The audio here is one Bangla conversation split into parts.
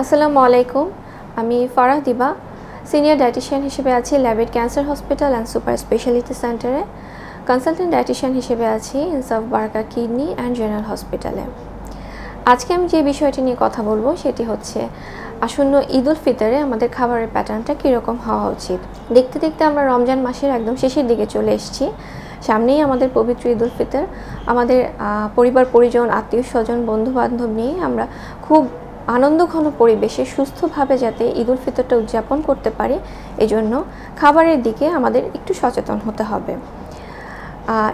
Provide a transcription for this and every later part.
আসসালামু আলাইকুম। আমি ফারাহ দিবা, সিনিয়র ডায়েটিশিয়ান হিসেবে আছি Labaid cancer hospital and super speciality সেন্টারে। কনসালটেন্ট ডায়েটিশিয়ান হিসেবে আছি ইনসাফ বারাকা কিডনি অ্যান্ড জেনারেল হসপিটালে। আজকে আমি যে বিষয়টি নিয়ে কথা বলবো সেটি হচ্ছে আসন্ন ঈদ উল ফিতরে আমাদের খাবারের প্যাটার্নটা কীরকম হওয়া উচিত। দেখতে দেখতে আমরা রমজান মাসের একদম শেষের দিকে চলে এসেছি। সামনেই আমাদের পবিত্র ঈদ উল ফিতর। আমাদের পরিবার পরিজন আত্মীয় স্বজন বন্ধু বান্ধব নিয়ে আমরা খুব আনন্দঘন পরিবেশে সুস্থভাবে যাতে ঈদ উল ফিতরটা উদযাপন করতে পারি, এজন্য খাবারের দিকে আমাদের একটু সচেতন হতে হবে।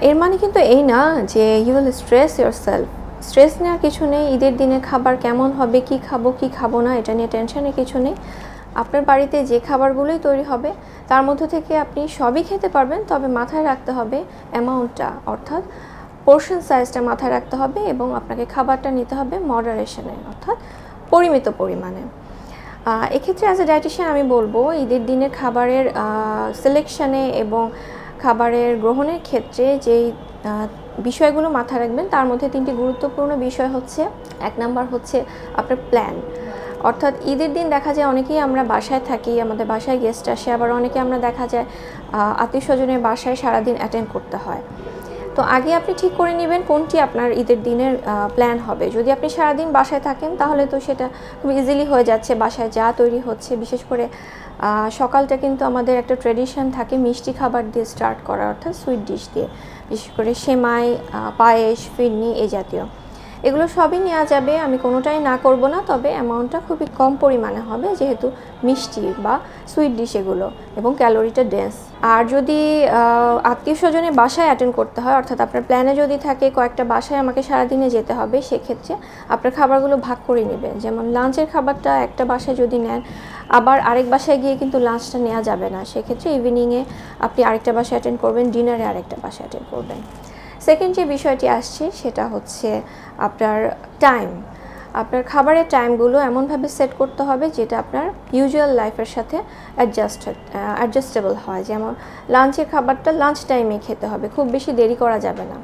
এর মানে কিন্তু এই না যে you will stress yourself. Stress নেওয়ার কিছু নেই। ঈদের দিনে খাবার কেমন হবে, কি খাবো না এটা নিয়ে টেনশনের কিছু নেই। আপনার বাড়িতে যে খাবারগুলোই তৈরি হবে তার মধ্য থেকে আপনি সবই খেতে পারবেন, তবে মাথায় রাখতে হবে অ্যামাউন্টটা, অর্থাৎ পোর্শন সাইজটা মাথায় রাখতে হবে এবং আপনাকে খাবারটা নিতে হবে মডারেশনে, অর্থাৎ পরিমিত পরিমাণে। এক্ষেত্রে অ্যাজ এ ডায়েটিশিয়ান আমি বলবো ঈদের দিনে খাবারের সিলেকশানে এবং খাবারের গ্রহণের ক্ষেত্রে যেই বিষয়গুলো মাথায় রাখবেন তার মধ্যে তিনটি গুরুত্বপূর্ণ বিষয় হচ্ছে, এক নাম্বার হচ্ছে আপনার প্ল্যান। অর্থাৎ ঈদের দিন দেখা যায় অনেকেই আমরা বাসায় থাকি, আমাদের বাসায় গেস্ট আসে, আবার অনেকে আমরা দেখা যায় আত্মীয় স্বজনের বাসায় সারাদিন অ্যাটেন্ড করতে হয়। তো আগে আপনি ঠিক করে নেবেন কোনটি আপনার ঈদের দিনের প্ল্যান হবে। যদি আপনি সারাদিন বাসায় থাকেন তাহলে তো সেটা খুব ইজিলি হয়ে যাচ্ছে। বাসায় যা তৈরি হচ্ছে, বিশেষ করে সকালটা কিন্তু আমাদের একটা ট্রেডিশন থাকে মিষ্টি খাবার দিয়ে স্টার্ট করা, অর্থাৎ সুইট ডিশ দিয়ে, বিশেষ করে সেমাই, পায়েস, ফিরনি এই জাতীয়। এগুলো সবই নেওয়া যাবে, আমি কোনোটাই না করব না, তবে অ্যামাউন্টটা খুবই কম পরিমাণে হবে যেহেতু মিষ্টি বা সুইট ডিশ এগুলো এবং ক্যালোরিটা ডেন্স। আর যদি আত্মীয় স্বজনের বাসায় অ্যাটেন্ড করতে হয়, অর্থাৎ আপনার প্ল্যানে যদি থাকে কয়েকটা বাসায় আমাকে সারাদিনে যেতে হবে, সেক্ষেত্রে আপনার খাবারগুলো ভাগ করে নেবেন। যেমন লাঞ্চের খাবারটা একটা বাসায় যদি নেন, আবার আরেক বাসায় গিয়ে কিন্তু লাঞ্চটা নেওয়া যাবে না। সেক্ষেত্রে ইভিনিংয়ে আপনি আরেকটা বাসায় অ্যাটেন্ড করবেন, ডিনারে আরেকটা বাসায় অ্যাটেন্ড করবেন। সেকেন্ড যে বিষয়টি আসছে সেটা হচ্ছে আপনার টাইম। আপনার খাবারের টাইমগুলো এমনভাবে সেট করতে হবে যেটা আপনার ইউজুয়াল লাইফের সাথে অ্যাডজাস্টেবল হয়। যেমন লাঞ্চের খাবারটা লাঞ্চ টাইমে খেতে হবে, খুব বেশি দেরি করা যাবে না।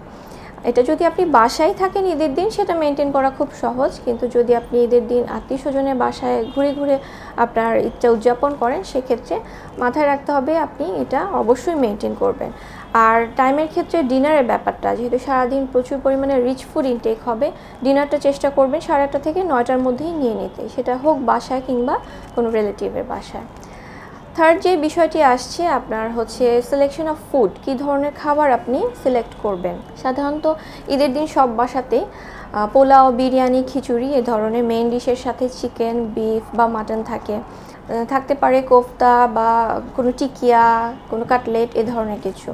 এটা যদি আপনি বাসায় থাকেন ঈদের দিন সেটা মেনটেন করা খুব সহজ, কিন্তু যদি আপনি ঈদের দিন আত্মীয় স্বজনের বাসায় ঘুরে ঘুরে আপনার ঈদটা উদযাপন করেন সেক্ষেত্রে মাথায় রাখতে হবে আপনি এটা অবশ্যই মেনটেন করবেন। আর টাইমের ক্ষেত্রে ডিনারের ব্যাপারটা, যেহেতু সারাদিন প্রচুর পরিমাণে রিচ ফুড ইনটেক হবে, ডিনারটা চেষ্টা করবেন 8:30 থেকে 9টার মধ্যেই নিয়ে নিতে, সেটা হোক বাসায় কিংবা কোনো রিলেটিভের বাসায়। থার্ড যে বিষয়টি আসছে আপনার হচ্ছে সিলেকশন অফ ফুড, কী ধরনের খাবার আপনি সিলেক্ট করবেন। সাধারণত ঈদের দিন সব বাসাতেই পোলাও, বিরিয়ানি, খিচুড়ি এ ধরনের মেইন ডিশের সাথে চিকেন, বিফ বা মাটন থাকতে পারে কোফতা বা কোনো টিকিয়া, কোনো কাটলেট এ ধরনের কিছু।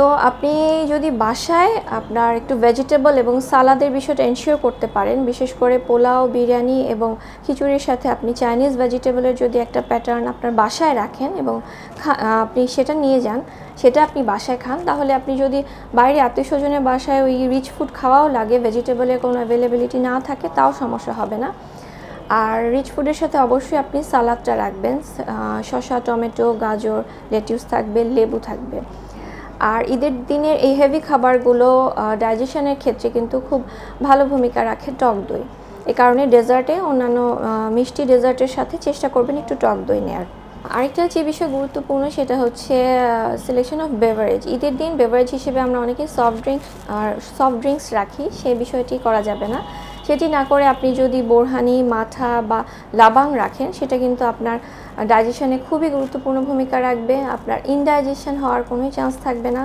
তো আপনি যদি বাসায় আপনার একটু ভেজিটেবল এবং সালাদের বিষয়টা এনশিওর করতে পারেন, বিশেষ করে পোলাও, বিরিয়ানি এবং খিচুড়ির সাথে আপনি চাইনিজ ভেজিটেবলের যদি একটা প্যাটার্ন আপনার বাসায় রাখেন এবং আপনি সেটা নিয়ে যান, সেটা আপনি বাসায় খান, তাহলে আপনি যদি বাইরে আত্মীয় স্বজনের বাসায় ওই রিচ ফুড খাওয়াও লাগে, ভেজিটেবলের কোনো অ্যাভেলেবিলিটি না থাকে, তাও সমস্যা হবে না। আর রিচ ফুডের সাথে অবশ্যই আপনি সালাদটা রাখবেন, শসা, টমেটো, গাজর, লেটুস থাকবে, লেবু থাকবে। আর ঈদের দিনের এই হেভি খাবারগুলো ডাইজেশনের ক্ষেত্রে কিন্তু খুব ভালো ভূমিকা রাখে টক দই। এ কারণে ডেজার্টে অন্যান্য মিষ্টি ডেজার্টের সাথে চেষ্টা করবেন একটু টক দই নেওয়ার। আরেকটা যে বিষয় গুরুত্বপূর্ণ সেটা হচ্ছে সিলেকশন অফ বেভারেজ। ঈদের দিন বেভারেজ হিসেবে আমরা অনেকে সফট ড্রিঙ্কস রাখি, সেই বিষয়টি করা যাবে না। সেটি না করে আপনি যদি বোরহানি, মাঠা বা লাবাং রাখেন, সেটা কিন্তু আপনার ডাইজেশনে খুবই গুরুত্বপূর্ণ ভূমিকা রাখবে, আপনার ইনডাইজেশন হওয়ার কোনো চান্স থাকবে না।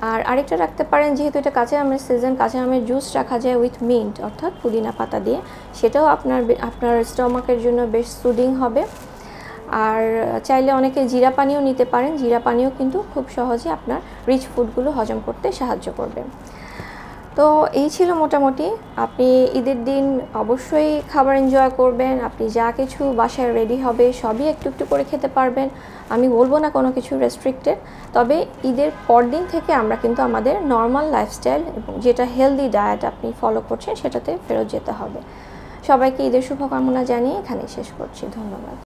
আর আরেকটা রাখতে পারেন, যেহেতু এটা কাঁচা আমের সিজন, কাঁচা আমের জুস রাখা যায় উইথ মিন্ট, অর্থাৎ পুদিনা পাতা দিয়ে, সেটাও আপনার স্টমাকের জন্য বেশ সুদিং হবে। আর চাইলে অনেকে জিরা পানিও নিতে পারেন, জিরা পানিও কিন্তু খুব সহজে আপনার রিচ ফুডগুলো হজম করতে সাহায্য করবে। তো এই ছিল মোটামুটি। আপনি ঈদের দিন অবশ্যই খাবার এনজয় করবেন, আপনি যা কিছু বাসায় রেডি হবে সবই একটু একটু করে খেতে পারবেন। আমি বলবো না কোনো কিছু রেস্ট্রিক্টেড, তবে ঈদের পরদিন থেকে আমরা কিন্তু আমাদের নর্মাল লাইফস্টাইল এবং যেটা হেলদি ডায়েট আপনি ফলো করছেন সেটাতে ফেরত যেতে হবে। সবাইকে ঈদের শুভকামনা জানিয়ে এখানেই শেষ করছি। ধন্যবাদ।